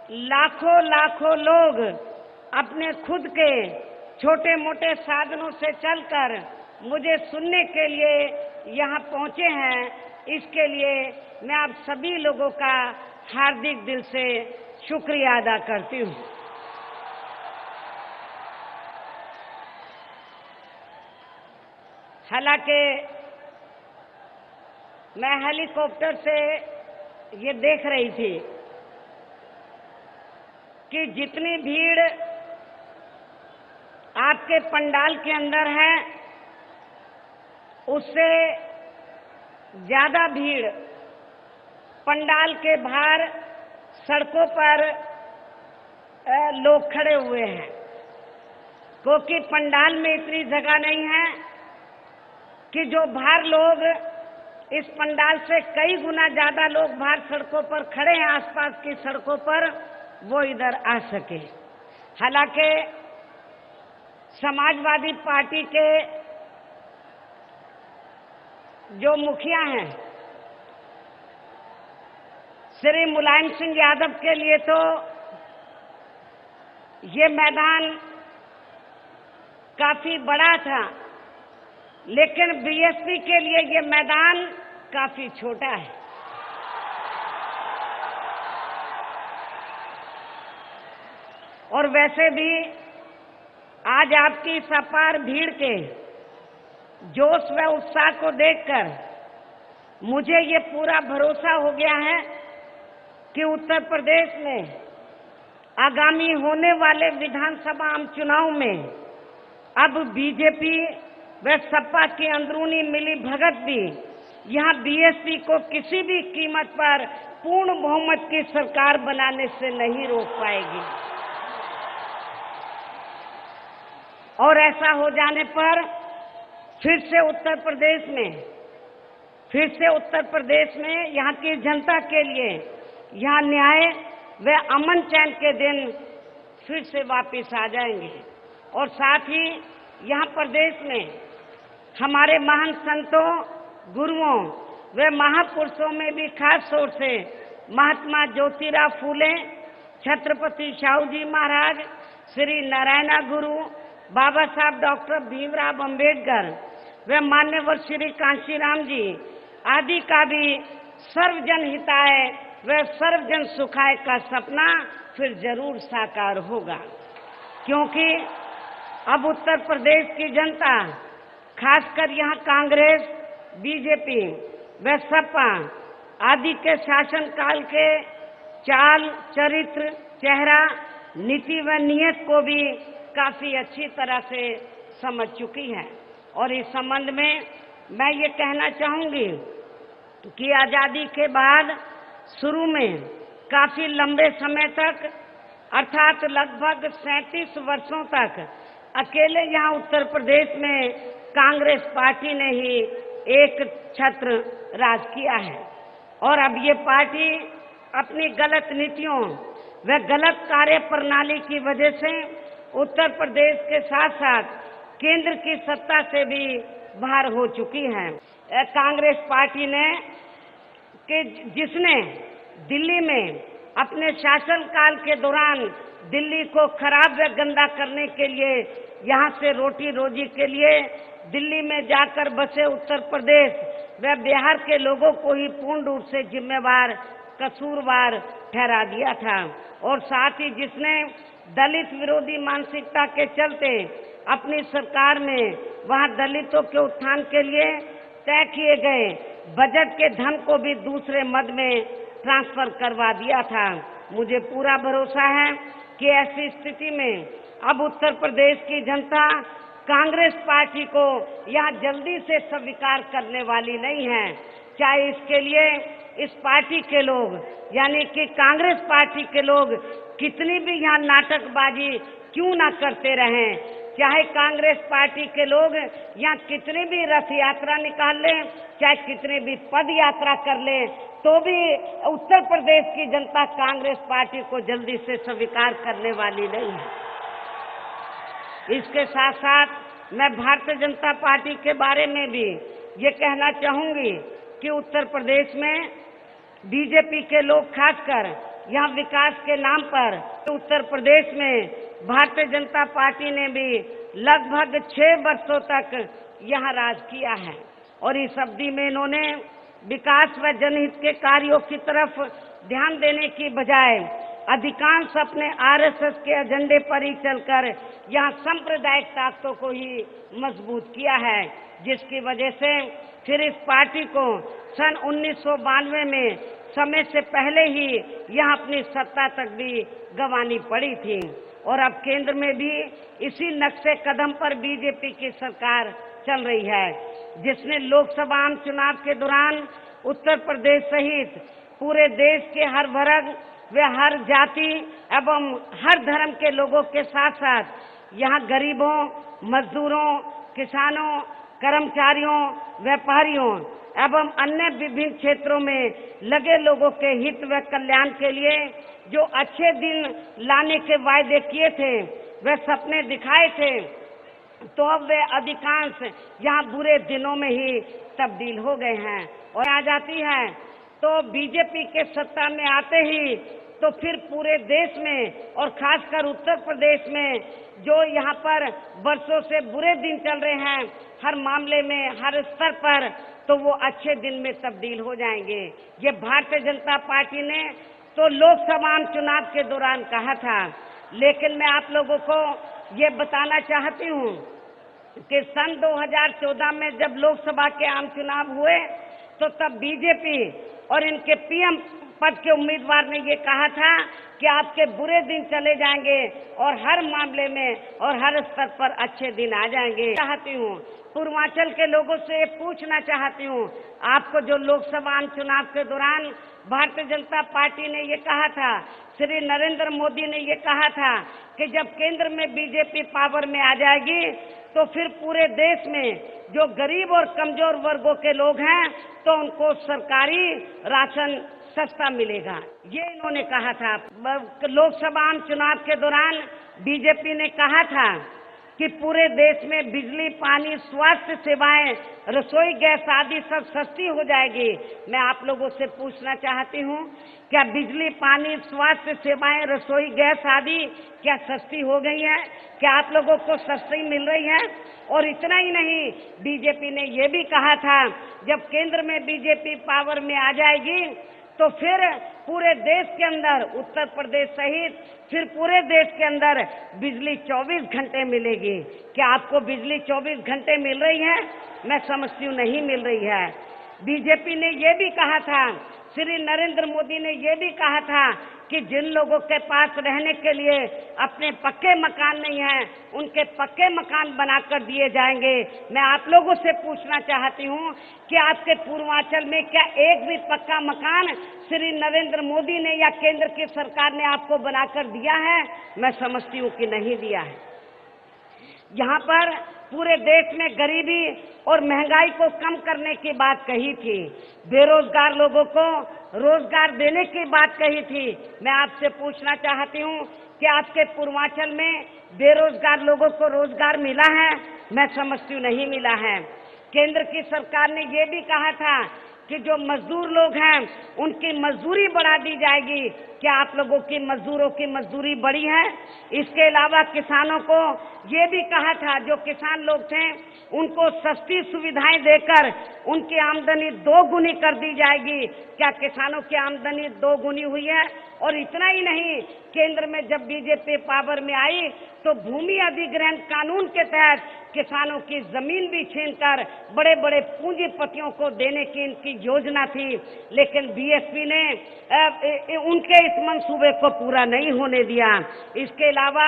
लाखों लाखों लोग अपने खुद के छोटे मोटे साधनों से चलकर मुझे सुनने के लिए यहाँ पहुँचे हैं। इसके लिए मैं आप सभी लोगों का हार्दिक दिल से शुक्रिया अदा करती हूँ। हालांकि मैं हेलीकॉप्टर से ये देख रही थी कि जितनी भीड़ आपके पंडाल के अंदर है उससे ज्यादा भीड़ पंडाल के बाहर सड़कों पर लोग खड़े हुए हैं, क्योंकि पंडाल में इतनी जगह नहीं है कि जो बाहर लोग इस पंडाल से कई गुना ज्यादा लोग बाहर सड़कों पर खड़े हैं आसपास की सड़कों पर, वो इधर आ सके। हालांकि समाजवादी पार्टी के जो मुखिया हैं श्री मुलायम सिंह यादव के लिए तो ये मैदान काफी बड़ा था, लेकिन बीएसपी के लिए ये मैदान काफी छोटा है। और वैसे भी आज आपकी इस अपार भीड़ के जोश व उत्साह को देखकर मुझे ये पूरा भरोसा हो गया है कि उत्तर प्रदेश में आगामी होने वाले विधानसभा आम चुनाव में अब बीजेपी व सपा की अंदरूनी मिली भगत भी यहाँ बीएसपी को किसी भी कीमत पर पूर्ण बहुमत की सरकार बनाने से नहीं रोक पाएगी। और ऐसा हो जाने पर फिर से उत्तर प्रदेश में यहाँ की जनता के लिए यहाँ न्याय व अमन चैन के दिन फिर से वापस आ जाएंगे। और साथ ही यहाँ प्रदेश में हमारे महान संतों, गुरुओं व महापुरुषों में भी खास तौर से महात्मा ज्योतिराव फूले, छत्रपति शाहू जी महाराज, श्री नारायणा गुरु, बाबा साहब डॉक्टर भीमराव अंबेडकर व मान्यवर श्री कांशीराम जी आदि का भी सर्वजन हिताय व सर्वजन सुखाय का सपना फिर जरूर साकार होगा। क्योंकि अब उत्तर प्रदेश की जनता, खासकर यहाँ कांग्रेस, बीजेपी व सपा आदि के शासन काल के चाल, चरित्र, चेहरा, नीति व नियत को भी काफी अच्छी तरह से समझ चुकी है। और इस संबंध में मैं ये कहना चाहूंगी कि आजादी के बाद शुरू में काफी लंबे समय तक अर्थात लगभग 37 वर्षों तक अकेले यहाँ उत्तर प्रदेश में कांग्रेस पार्टी ने ही एक छत्र राज किया है। और अब ये पार्टी अपनी गलत नीतियों व गलत कार्य प्रणाली की वजह से उत्तर प्रदेश के साथ साथ केंद्र की सत्ता से भी बाहर हो चुकी है। कांग्रेस पार्टी ने जिसने दिल्ली में अपने शासनकाल के दौरान दिल्ली को खराब व गंदा करने के लिए यहाँ से रोटी रोजी के लिए दिल्ली में जाकर बसे उत्तर प्रदेश व बिहार के लोगों को ही पूर्ण रूप से जिम्मेवार, कसूरवार ठहरा दिया था। और साथ ही जिसने दलित विरोधी मानसिकता के चलते अपनी सरकार में वहां दलितों के उत्थान के लिए तय किए गए बजट के धन को भी दूसरे मद में ट्रांसफर करवा दिया था। मुझे पूरा भरोसा है कि ऐसी स्थिति में अब उत्तर प्रदेश की जनता कांग्रेस पार्टी को यहाँ जल्दी से स्वीकार करने वाली नहीं है। चाहे इसके लिए इस पार्टी के लोग यानी कि कांग्रेस पार्टी के लोग कितनी भी यहाँ नाटकबाजी क्यों ना करते रहें, चाहे कांग्रेस पार्टी के लोग यहाँ कितनी भी रथ यात्रा निकाल लें, चाहे कितनी भी पद यात्रा कर लें, तो भी उत्तर प्रदेश की जनता कांग्रेस पार्टी को जल्दी से स्वीकार करने वाली नहीं है। इसके साथ साथ मैं भारतीय जनता पार्टी के बारे में भी ये कहना चाहूंगी कि उत्तर प्रदेश में बीजेपी के लोग खासकर यहाँ विकास के नाम पर उत्तर प्रदेश में भारतीय जनता पार्टी ने भी लगभग 6 वर्षों तक यहाँ राज किया है और इस अवधि में इन्होंने विकास व जनहित के कार्यों की तरफ ध्यान देने की बजाय अधिकांश अपने आरएसएस के एजेंडे पर ही चलकर यहाँ सांप्रदायिक ताकतों को ही मजबूत किया है, जिसकी वजह से फिर इस पार्टी को सन 1992 में समय से पहले ही यहाँ अपनी सत्ता तक भी गंवानी पड़ी थी और अब केंद्र में भी इसी नक्शे कदम पर बीजेपी की सरकार चल रही है, जिसने लोकसभा आम चुनाव के दौरान उत्तर प्रदेश सहित पूरे देश के हर वर्ग व हर जाति एवं हर धर्म के लोगों के साथ साथ यहाँ गरीबों, मजदूरों, किसानों, कर्मचारियों, व्यापारियों एवं अन्य विभिन्न क्षेत्रों में लगे लोगों के हित व कल्याण के लिए जो अच्छे दिन लाने के वायदे किए थे, वे सपने दिखाए थे, तो अब वे अधिकांश यहाँ बुरे दिनों में ही तब्दील हो गए हैं और आ जाती है तो बीजेपी के सत्ता में आते ही तो फिर पूरे देश में और खासकर उत्तर प्रदेश में जो यहाँ पर वर्षों से बुरे दिन चल रहे हैं हर मामले में, हर स्तर पर, तो वो अच्छे दिन में तब्दील हो जाएंगे। ये भारतीय जनता पार्टी ने तो लोकसभा चुनाव के दौरान कहा था, लेकिन मैं आप लोगों को ये बताना चाहती हूँ कि सन 2014 में जब लोकसभा के आम चुनाव हुए तो तब बीजेपी और इनके पीएम पद के उम्मीदवार ने ये कहा था कि आपके बुरे दिन चले जाएंगे और हर मामले में और हर स्तर पर अच्छे दिन आ जाएंगे। चाहती हूँ पूर्वांचल के लोगों से पूछना चाहती हूँ, आपको जो लोकसभा आम चुनाव के दौरान भारतीय जनता पार्टी ने ये कहा था, श्री नरेंद्र मोदी ने ये कहा था कि जब केंद्र में बीजेपी पावर में आ जाएगी तो फिर पूरे देश में जो गरीब और कमजोर वर्गों के लोग हैं तो उनको सरकारी राशन सस्ता मिलेगा, ये इन्होंने कहा था। लोकसभा आम चुनाव के दौरान बीजेपी ने कहा था कि पूरे देश में बिजली, पानी, स्वास्थ्य सेवाएं, रसोई गैस आदि सब सस्ती हो जाएगी। मैं आप लोगों से पूछना चाहती हूँ, क्या बिजली, पानी, स्वास्थ्य सेवाएं, रसोई गैस आदि क्या सस्ती हो गई है? क्या आप लोगों को सस्ती मिल रही है? और इतना ही नहीं, बीजेपी ने ये भी कहा था जब केंद्र में बीजेपी पावर में आ जाएगी तो फिर पूरे देश के अंदर, उत्तर प्रदेश सहित फिर पूरे देश के अंदर बिजली 24 घंटे मिलेगी। क्या आपको बिजली 24 घंटे मिल रही है? मैं समझती हूँ नहीं मिल रही है। बीजेपी ने ये भी कहा था, श्री नरेंद्र मोदी ने ये भी कहा था कि जिन लोगों के पास रहने के लिए अपने पक्के मकान नहीं हैं, उनके पक्के मकान बनाकर दिए जाएंगे। मैं आप लोगों से पूछना चाहती हूँ कि आपके पूर्वांचल में क्या एक भी पक्का मकान श्री नरेंद्र मोदी ने या केंद्र की सरकार ने आपको बनाकर दिया है? मैं समझती हूँ कि नहीं दिया है। यहाँ पर पूरे देश में गरीबी और महंगाई को कम करने की बात कही थी, बेरोजगार लोगों को रोजगार देने की बात कही थी। मैं आपसे पूछना चाहती हूँ कि आपके पूर्वांचल में बेरोजगार लोगों को रोजगार मिला है? मैं समझती हूँ नहीं मिला है। केंद्र की सरकार ने ये भी कहा था कि जो मजदूर लोग हैं उनकी मजदूरी बढ़ा दी जाएगी। क्या आप लोगों की मजदूरों की मजदूरी बढ़ी है? इसके अलावा किसानों को ये भी कहा था, जो किसान लोग थे उनको सस्ती सुविधाएं देकर उनकी आमदनी 2 गुनी कर दी जाएगी। क्या किसानों की आमदनी 2 गुनी हुई है? और इतना ही नहीं, केंद्र में जब बीजेपी पावर में आई तो भूमि अधिग्रहण कानून के तहत किसानों की जमीन भी छीनकर बड़े बड़े पूंजीपतियों को देने की इनकी योजना थी, लेकिन बीएसपी ने उनके इस मंसूबे को पूरा नहीं होने दिया। इसके अलावा